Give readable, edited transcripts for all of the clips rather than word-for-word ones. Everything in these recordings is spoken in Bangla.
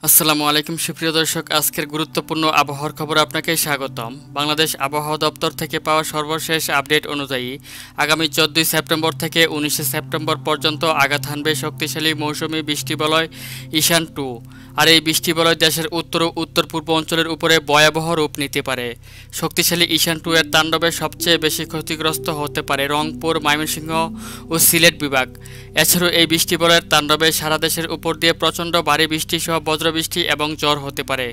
আসসালামু আলাইকুম সুপ্রিয় দর্শক, আজকের গুরুত্বপূর্ণ আবহাওয়ার খবর আপনাকে স্বাগতম। বাংলাদেশ আবহাওয়া দপ্তর থেকে পাওয়া সর্বশেষ আপডেট অনুযায়ী আগামী 14 সেপ্টেম্বর থেকে 19 সেপ্টেম্বর পর্যন্ত আঘাত হানবে শক্তিশালী মৌসুমি বৃষ্টিবলয় ঈশান 2। আর এই বৃষ্টিবলয় দেশের উত্তর ও উত্তর পূর্ব অঞ্চলের উপরে ভয়াবহ রূপ নিতে পারে। শক্তিশালী ঈশান 2 এর তাণ্ডবে সবচেয়ে বেশি ক্ষতিগ্রস্ত হতে পারে রংপুর, ময়মনসিংহ ও সিলেট বিভাগ। এছাড়াও এই বৃষ্টিবলয়ের তাণ্ডবে সারা দেশের উপর দিয়ে প্রচণ্ড ভারী বৃষ্টি সহ বজ্রবৃষ্টি এবং ঝড় হতে পারে।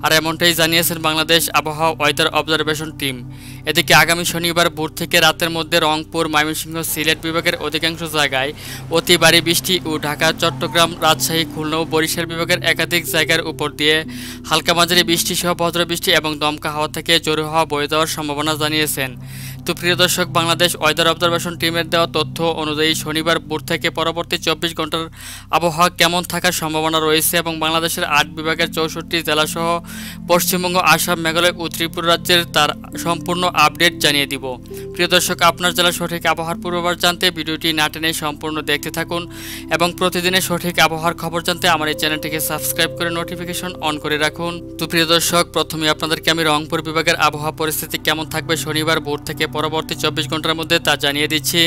আর এমনটাই জানিয়েছেন বাংলাদেশ আবহাওয়া ওয়েদার অবজারভেশন টিম। এদিকে আগামী শনিবার ভোর থেকে রাতের মধ্যে রংপুর, ময়মনসিংহ, সিলেট বিভাগের অধিকাংশ জায়গায় অতি ভারী বৃষ্টি ও ঢাকা, চট্টগ্রাম, রাজশাহী, খুলনা ও বরিশাল বিভাগের একাধিক জায়গার উপর দিয়ে হালকা মাঝারি বৃষ্টি সহ বজ্রবৃষ্টি এবং দমকা হাওয়া থেকে জোরে হাওয়া বয়ে যাওয়ার সম্ভাবনা জানিয়েছেন। তো প্রিয় দর্শক, বাংলাদেশ ওয়েদার অবজারভেশন টিমের দেওয়া তথ্য অনুযায়ী শনিবার ভোর থেকে পরবর্তী 24 ঘন্টার আবহাওয়া কেমন থাকার সম্ভাবনা রয়েছে এবং বাংলাদেশের 8 বিভাগের 64 জেলাসহ পশ্চিমবঙ্গ, আসাম, মেঘালয় ও ত্রিপুরা রাজ্যের তার সম্পূর্ণ আপডেট জানিয়ে দিব। প্রিয় দর্শক, আপনার জেলার সঠিক আবহাওয়ার পূর্বাভাস জানতে ভিডিওটি না টেনে সম্পূর্ণ দেখতে থাকুন এবং প্রতিদিনের সঠিক আবহাওয়ার খবর জানতে আমার এই চ্যানেলটিকে সাবস্ক্রাইব করে নোটিফিকেশন অন করে রাখুন। তো প্রিয় দর্শক, প্রথমে আপনাদেরকে আমি রংপুর বিভাগের আবহাওয়া পরিস্থিতি কেমন থাকবে শনিবার ভোর থেকে পরবর্তী 24 ঘন্টার মধ্যে তা জানিয়ে দিচ্ছি।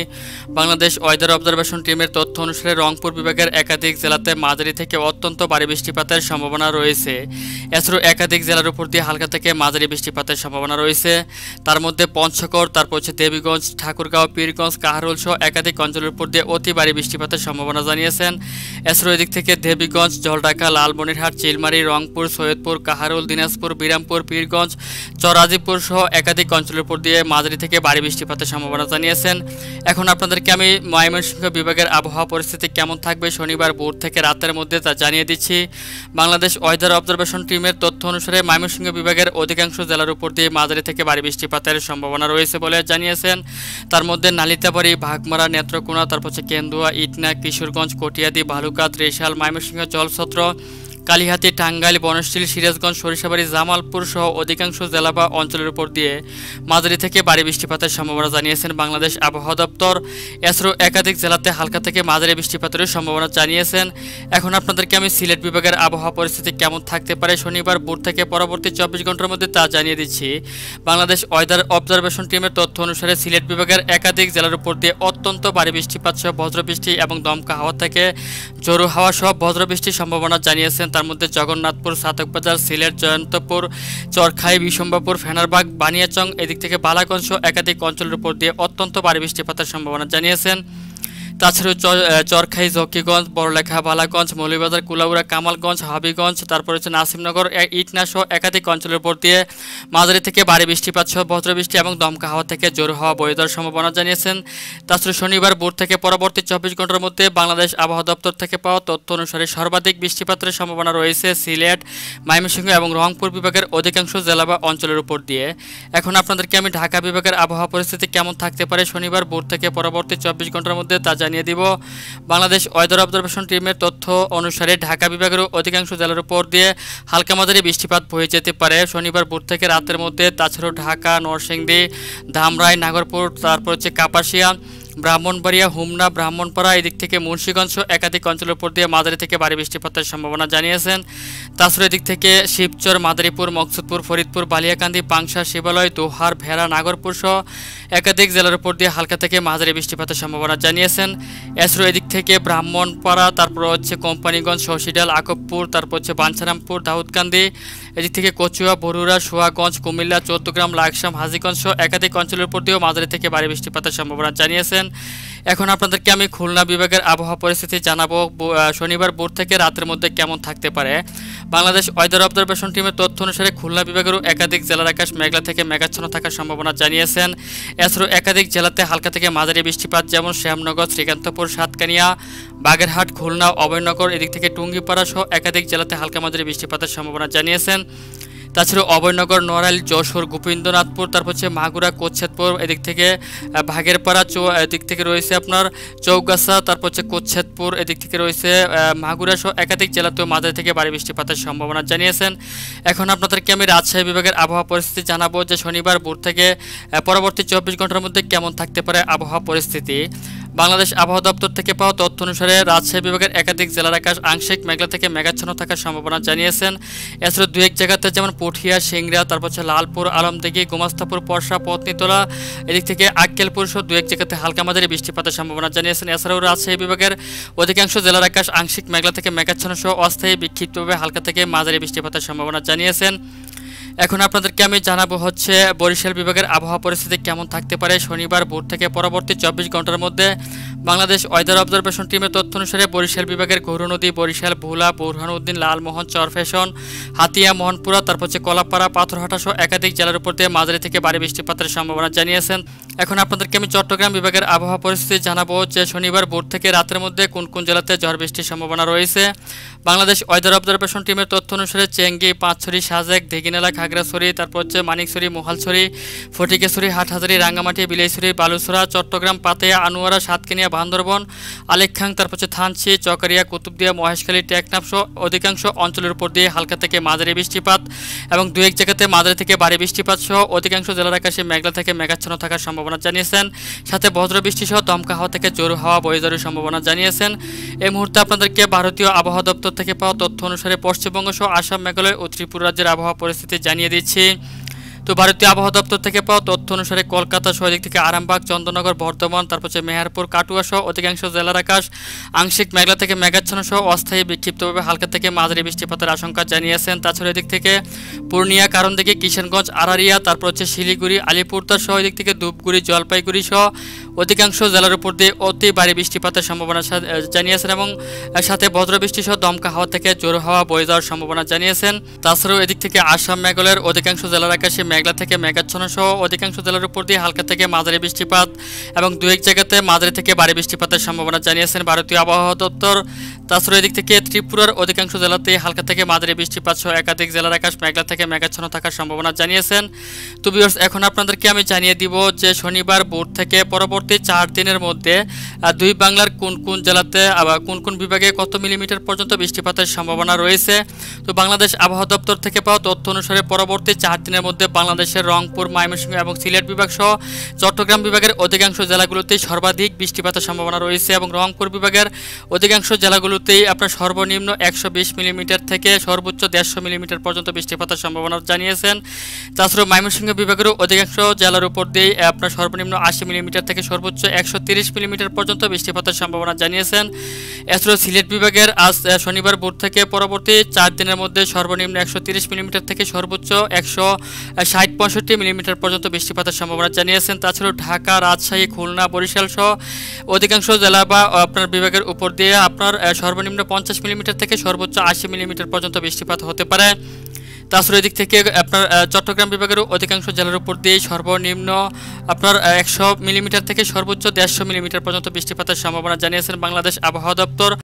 বাংলাদেশ ওয়েদার অবজারভেশন টিমের তথ্য অনুসারে রংপুর বিভাগের একাধিক জেলাতে মাঝারি থেকে অত্যন্ত ভারী বৃষ্টিপাতের সম্ভাবনা রয়েছে। এছাড়াও একাধিক জেলার উপর দিয়ে হালকা থেকে মাঝারি বৃষ্টিপাতের সম্ভাবনা রয়েছে। তার মধ্যে পঞ্চগড়, তারপর হচ্ছে দেবীগঞ্জ, ঠাকুরগাঁও, পীরগঞ্জ, কাহারোল সহ একাধিক অঞ্চলের উপর দিয়ে অতি ভারী বৃষ্টিপাতের সম্ভাবনা জানিয়েছেন। এছাড়াও এদিক থেকে দেবীগঞ্জ, জলঢাকা, লালমনিরহাট, চিলমারী, রংপুর, সৈয়দপুর, কাহারোল, দিনাজপুর, বিরামপুর, পীরগঞ্জ, চরাজিপুর সহ একাধিক অঞ্চলের উপর দিয়ে মাঝারি থেকে ভারী বৃষ্টিপাতের সম্ভাবনা জানিয়েছেন। এখন আপনাদেরকে আমি ময়মনসিংহ বিভাগের আবহাওয়া পরিস্থিতি কেমন থাকবে শনিবার ভোর থেকে রাতের মধ্যে তা জানিয়ে দিচ্ছি। বাংলাদেশ ওয়েদার অবজারভেশন টিমের তথ্য অনুসারে ময়মনসিংহ বিভাগের অধিকাংশ জেলার উপর দিয়ে মাঝারি থেকে ভারী বৃষ্টিপাতের সম্ভাবনা রয়েছে বলে জানিয়েছেন। তার মধ্যে নালিতাবাড়ি, ভাগমারা, নেত্রকোনা, তারপর হচ্ছে কেন্দুয়া, ইটনা, কিশোরগঞ্জ, কটিয়াদি, ভালুকা, ত্রিশাল, ময়মনসিংহ, জলছত্র, কালিহাতী, টাঙ্গাইল, বনশ্রী, সিরাজগঞ্জ, সরিষাবাড়ি, জামালপুর সহ অধিকাংশ জেলা বা অঞ্চলের উপর দিয়ে মাঝারি থেকে ভারী বৃষ্টিপাতের সম্ভাবনা জানিয়েছেন বাংলাদেশ আবহাওয়া দপ্তর। এছাড়াও একাধিক জেলাতে হালকা থেকে মাঝারি বৃষ্টিপাতের সম্ভাবনা জানিয়েছেন। এখন আপনাদেরকে আমি সিলেট বিভাগের আবহাওয়া পরিস্থিতি কেমন থাকতে পারে শনিবার ভোর থেকে পরবর্তী 24 ঘন্টার মধ্যে তা জানিয়ে দিচ্ছি। বাংলাদেশ ওয়েদার অবজারভেশন টিমের তথ্য অনুসারে সিলেট বিভাগের একাধিক জেলার উপর দিয়ে অত্যন্ত ভারী বৃষ্টিপাত সহ বজ্রবৃষ্টি এবং দমকা হাওয়া থেকে জোরো হাওয়া সহ বজ্রবৃষ্টির সম্ভাবনা জানিয়েছেন। তার মধ্যে জগন্নাথপুর, সাতকবাজার, সিলেট, জয়ন্তপুর, চরখাই, বিশম্বাপুর, ফেনারবাগ, বানিয়াচং, এদিক থেকে বালাগঞ্জ সহ একাধিক অঞ্চলের উপর দিয়ে অত্যন্ত ভারী বৃষ্টিপাতের সম্ভাবনা জানিয়েছেন। তাছাড়াও চরখাই, জকিগঞ্জ, বড়লেখা, বালাগঞ্জ, মৌলভীবাজার, কুলাউড়া, কামালগঞ্জ, হাবিগঞ্জ, তারপর হচ্ছে নাসিমনগর, ইটনা সহ একাধিক অঞ্চলের উপর দিয়ে মাঝারি থেকে ভারী বৃষ্টিপাত সহ বজ্রবৃষ্টি এবং দমকা হাওয়া থেকে জোর হওয়া বয়ে যাওয়ার সম্ভাবনা জানিয়েছেন। তাছাড়া শনিবার ভোর থেকে পরবর্তী 24 ঘন্টার মধ্যে বাংলাদেশ আবহাওয়া দপ্তর থেকে পাওয়া তথ্য অনুসারে সর্বাধিক বৃষ্টিপাতের সম্ভাবনা রয়েছে সিলেট, ময়মনসিংহ এবং রংপুর বিভাগের অধিকাংশ জেলা বা অঞ্চলের উপর দিয়ে। এখন আপনাদেরকে আমি ঢাকা বিভাগের আবহাওয়া পরিস্থিতি কেমন থাকতে পারে শনিবার ভোর থেকে পরবর্তী 24 ঘন্টার মধ্যে তা জানিয়ে দিব। বাংলাদেশ ওয়েদার অবজারভেশন টিমের তথ্য অনুসারে ঢাকা বিভাগের অধিকাংশ জেলার উপর দিয়ে হালকা মাঝারি বৃষ্টিপাত বয়ে যেতে পারে শনিবার ভোর থেকে রাতের মধ্যে। তাছাড়াও ঢাকা, নরসিংদী, ধামরাই, নাগরপুর, তারপর হচ্ছে কাপাসিয়া, ব্রাহ্মণবাড়িয়া, হুমনা, ব্রাহ্মণপাড়া, এদিক থেকে মুন্সিগঞ্জ একাধিক অঞ্চলের উপর দিয়ে মাঝারি থেকে ভারী বৃষ্টিপাতের সম্ভাবনা জানিয়েছেন। তাছাড়া এদিক থেকে শিবচর, মাদারীপুর, মকসুদপুর, ফরিদপুর, বালিয়াকান্দি, পাংশা, শিবালয়, দোহার, ভেড়া, নাগরপুর সহ একাধিক জেলার উপর দিয়ে হালকা থেকে মাঝারি বৃষ্টিপাতের সম্ভাবনা জানিয়েছেন। এছাড়াও এদিক থেকে ব্রাহ্মণপাড়া, তারপর হচ্ছে কোম্পানিগঞ্জ, শশীডাল, আকবপুর, তারপর হচ্ছে বাঞ্ছারামপুর, দাউদকান্দি, এদিক থেকে কচুয়া, বরুড়া, সোয়াগঞ্জ, কুমিল্লা, চৌদ্দগ্রাম, লাকসাম, হাজীগঞ্জ সহ একাধিক অঞ্চলের উপর দিয়েও মাঝারি থেকে ভারী বৃষ্টিপাতের সম্ভাবনা জানিয়েছেন। এখন আপনাদেরকে আমি খুলনা বিভাগের আবহাওয়া পরিস্থিতি জানাবো শনিবার ভোর থেকে রাতের মধ্যে কেমন থাকতে পারে। বাংলাদেশ ওয়েদার অবজারভেশন টিমের তথ্য অনুসারে খুলনা বিভাগেরও একাধিক জেলার আকাশ মেঘলা থেকে মেঘাচ্ছন্ন থাকার সম্ভাবনা জানিয়েছেন। এছাড়াও একাধিক জেলাতে হালকা থেকে মাঝারি বৃষ্টিপাত যেমন শ্যামনগর, শ্রীকান্তপুর, সাতকানিয়া, বাগেরহাট, খুলনা, অভয়নগর, এদিক থেকে টুঙ্গিপাড়া সহ একাধিক জেলাতে হালকা মাঝারি বৃষ্টিপাতের সম্ভাবনা জানিয়েছেন। তাছাড়াও অভয়নগর, নড়াইল, যশোর, গোপীন্দ্রনাথপুর, তারপর হচ্ছে মাগুরা, কোচ্ছেদপুর, এদিক থেকে ভাগেরপাড়া, এদিক থেকে রয়েছে আপনার চৌগাছা, তারপর হচ্ছে কোচ্ছেদপুর, এদিক থেকে রয়েছে মাগুরা সহ একাধিক জেলাতেও মাঝারি থেকে ভারী বৃষ্টিপাতের সম্ভাবনা জানিয়েছেন। এখন আপনাদেরকে আমি রাজশাহী বিভাগের আবহাওয়া পরিস্থিতি জানাবো যে শনিবার ভোর থেকে পরবর্তী 24 ঘন্টার মধ্যে কেমন থাকতে পারে আবহাওয়া পরিস্থিতি। বাংলাদেশ আবহাওয়া দপ্তর থেকে পাওয়া তথ্য অনুসারে রাজশাহী বিভাগের একাধিক জেলার আকাশ আংশিক মেঘলা থেকে মেঘাচ্ছন্ন থাকার সম্ভাবনা জানিয়েছেন। এছাড়া দু এক জায়গাতে যেমন পুঠিয়া, সিংড়া, তারপর হচ্ছে লালপুর, আলমদিঘি, গোমাস্তাপুর, পরশা, পত্নীতলা, এদিক থেকে আক্কেলপুর সহ দু এক জায়গাতে হালকা মাঝারি বৃষ্টিপাতের সম্ভাবনা জানিয়েছেন। এছাড়াও রাজশাহী বিভাগের অধিকাংশ জেলার আকাশ আংশিক মেঘলা থেকে মেঘাচ্ছন্ন সহ অস্থায়ী বিক্ষিপ্তভাবে হালকা থেকে মাঝারি বৃষ্টিপাতের সম্ভাবনা জানিয়েছেন। এখন আপনাদেরকে আমি জানাবো হচ্ছে বরিশাল বিভাগের আবহাওয়া পরিস্থিতি কেমন থাকতে পারে শনিবার ভোর থেকে পরবর্তী 24 ঘন্টার মধ্যে। বাংলাদেশ ওয়েদার অবজারভেশন টিমের তথ্য অনুসারে বরিশাল বিভাগের গৌরনদী, বরিশাল, ভোলা, বুরহানুদ্দিন, লালমোহন, চরফ্যাশন, হাতিয়া, মোহনপুরা, তারপর হচ্ছে কলাপাড়া, পাথরহাটা সহ একাধিক জেলার উপর দিয়ে মাঝারি থেকে ভারী বৃষ্টিপাতের সম্ভাবনা জানিয়েছেন। এখন আপনাদেরকে আমি চট্টগ্রাম বিভাগের আবহাওয়া পরিস্থিতি জানাবো যে শনিবার ভোর থেকে রাতের মধ্যে কোন কোন জেলাতে ঝড় বৃষ্টির সম্ভাবনা রয়েছে। বাংলাদেশ ওয়েদার অবজারভেশন টিমের তথ্য অনুসারে চেঙ্গি, পাঁচছড়ি, সাজেক, দিঘিনালা, খাগড়াছড়ি, তারপর হচ্ছে মানিকছড়ি, মোহালছড়ি, ফটিকেছড়ি, হাটহাজারি, রাঙ্গামাটি, বিলাইছড়ি, বালুছড়া, চট্টগ্রাম, পাতেয়া, আনোয়ারা, সাতকানিয়া, বান্দরবন, আলেকখাং, তারপর হচ্ছে থানচি, চকারিয়া, কুতুবদিয়া, মহেশখালী, টেকনাফ সহ অধিকাংশ অঞ্চলের উপর দিয়ে হালকা থেকে মাঝারি বৃষ্টিপাত এবং দু এক জায়গাতে মাঝারি থেকে ভারী বৃষ্টিপাত সহ অধিকাংশ জেলার আকাশে মেঘলা থেকে মেঘাচ্ছন্ন থাকার সম্ভাবনা জানিয়েছেন। সাথে বজ্রবৃষ্টি সহ দমকা হাওয়া থেকে জোর হাওয়া বয়ে যাওয়ার সম্ভাবনা জানিয়েছেন। এই মুহূর্তে আপনাদেরকে ভারতীয় আবহাওয়া দপ্তর থেকে পাওয়া তথ্য অনুসারে পশ্চিমবঙ্গ সহ আসাম, মেঘালয় ও ত্রিপুরা রাজ্যের আবহাওয়া পরিস্থিতি জানিয়ে দিচ্ছি। তো ভারতীয় আবহাওয়া দপ্তর থেকে পাওয়া তথ্য অনুসারে কলকাতা সহ দিক থেকে আরামবাগ, চন্দননগর, বর্ধমান, তারপর হচ্ছে মেহেরপুর, কাটুয়া সহ অধিকাংশ জেলার আকাশ আংশিক মেঘলা থেকে মেঘাচ্ছন্ন সহ অস্থায়ী বিক্ষিপ্তভাবে হালকা থেকে মাঝারি বৃষ্টিপাতের আশঙ্কা জানিয়েছেন। তাছাড়া এদিক থেকে পূর্ণিয়া, কারণদিঘি, কিশনগঞ্জ, আরারিয়া, তারপর হচ্ছে শিলিগুড়ি, আলিপুরদুয়ার সহ এদিক থেকে ধূপগুড়ি, জলপাইগুড়ি সহ অধিকাংশ জেলার উপর দিয়ে অতি ভারী বৃষ্টিপাতের সম্ভাবনা জানিয়েছেন এবং সাথে বজ্রবৃষ্টি সহ দমকা হাওয়া থেকে জোর হাওয়া বয়ে যাওয়ার সম্ভাবনা জানিয়েছেন। তাছাড়াও এদিক থেকে আসাম, মেঘালয়ের অধিকাংশ জেলার আকাশে মেঘলা থেকে মেঘাচ্ছন্ন সহ অধিকাংশ জেলার উপর দিয়ে হালকা থেকে মাঝারি বৃষ্টিপাত এবং দু এক জায়গাতে মাঝারি থেকে ভারী বৃষ্টিপাতের সম্ভাবনা জানিয়েছেন ভারতীয় আবহাওয়া দপ্তর। তাছাড়া এদিক থেকে ত্রিপুরার অধিকাংশ জেলাতে হালকা থেকে মাঝারি বৃষ্টিপাত সহ একাধিক জেলার আকাশ মেঘলা থেকে মেঘাচ্ছন্ন থাকার সম্ভাবনা জানিয়েছেন। তো ভিউয়ার্স, এখন আপনাদেরকে আমি জানিয়ে দিব যে শনিবার ভোর থেকে পরবর্তী 4 দিনের মধ্যে দুই বাংলার কোন কোন জেলাতে আবার কোন কোন বিভাগে কত মিলিমিটার পর্যন্ত বৃষ্টিপাতের সম্ভাবনা রয়েছে। তো বাংলাদেশ আবহাওয়া দপ্তর থেকে পাওয়া তথ্য অনুসারে পরবর্তী 4 দিনের মধ্যে বাংলাদেশের রংপুর, ময়মনসিংহ এবং সিলেট বিভাগ সহ চট্টগ্রাম বিভাগের অধিকাংশ জেলাগুলোতেই সর্বাধিক বৃষ্টিপাতের সম্ভাবনা রয়েছে এবং রংপুর বিভাগের অধিকাংশ জেলাগুলোতেই আপনার সর্বনিম্ন 120 মিলিমিটার থেকে সর্বোচ্চ 150 মিলিমিটার পর্যন্ত বৃষ্টিপাতের সম্ভাবনা জানিয়েছেন। তাছাড়াও ময়মনসিংহ বিভাগের অধিকাংশ জেলার উপর দিয়ে আপনার সর্বনিম্ন 80 মিলিমিটার থেকে সর্বোচ্চ 130 মিলিমিটার পর্যন্ত বৃষ্টিপাতের সম্ভাবনা জানিয়েছেন। এছাড়াও সিলেট বিভাগের আজ শনিবার ভোর থেকে পরবর্তী 4 দিনের মধ্যে সর্বনিম্ন 130 মিলিমিটার থেকে সর্বোচ্চ 160-65 মিলিমিটার পর্যন্ত বৃষ্টিপাতের সম্ভাবনা জানিয়েছেন। তাছাড়াও ঢাকা, রাজশাহী, খুলনা, বরিশাল সহ অধিকাংশ জেলা বা আপনার বিভাগের উপর দিয়ে আপনার সর্বনিম্ন 50 মিলিমিটার থেকে সর্বোচ্চ 80 মিলিমিটার পর্যন্ত বৃষ্টিপাত হতে পারে। তাছাড়া এদিক থেকে আপনার চট্টগ্রাম বিভাগের অধিকাংশ জেলার উপর দিয়ে সর্বনিম্ন আপনার 100 মিলিমিটার থেকে সর্বোচ্চ 150 মিলিমিটার পর্যন্ত বৃষ্টিপাতের সম্ভাবনা জানিয়েছেন বাংলাদেশ আবহাওয়া দপ্তর।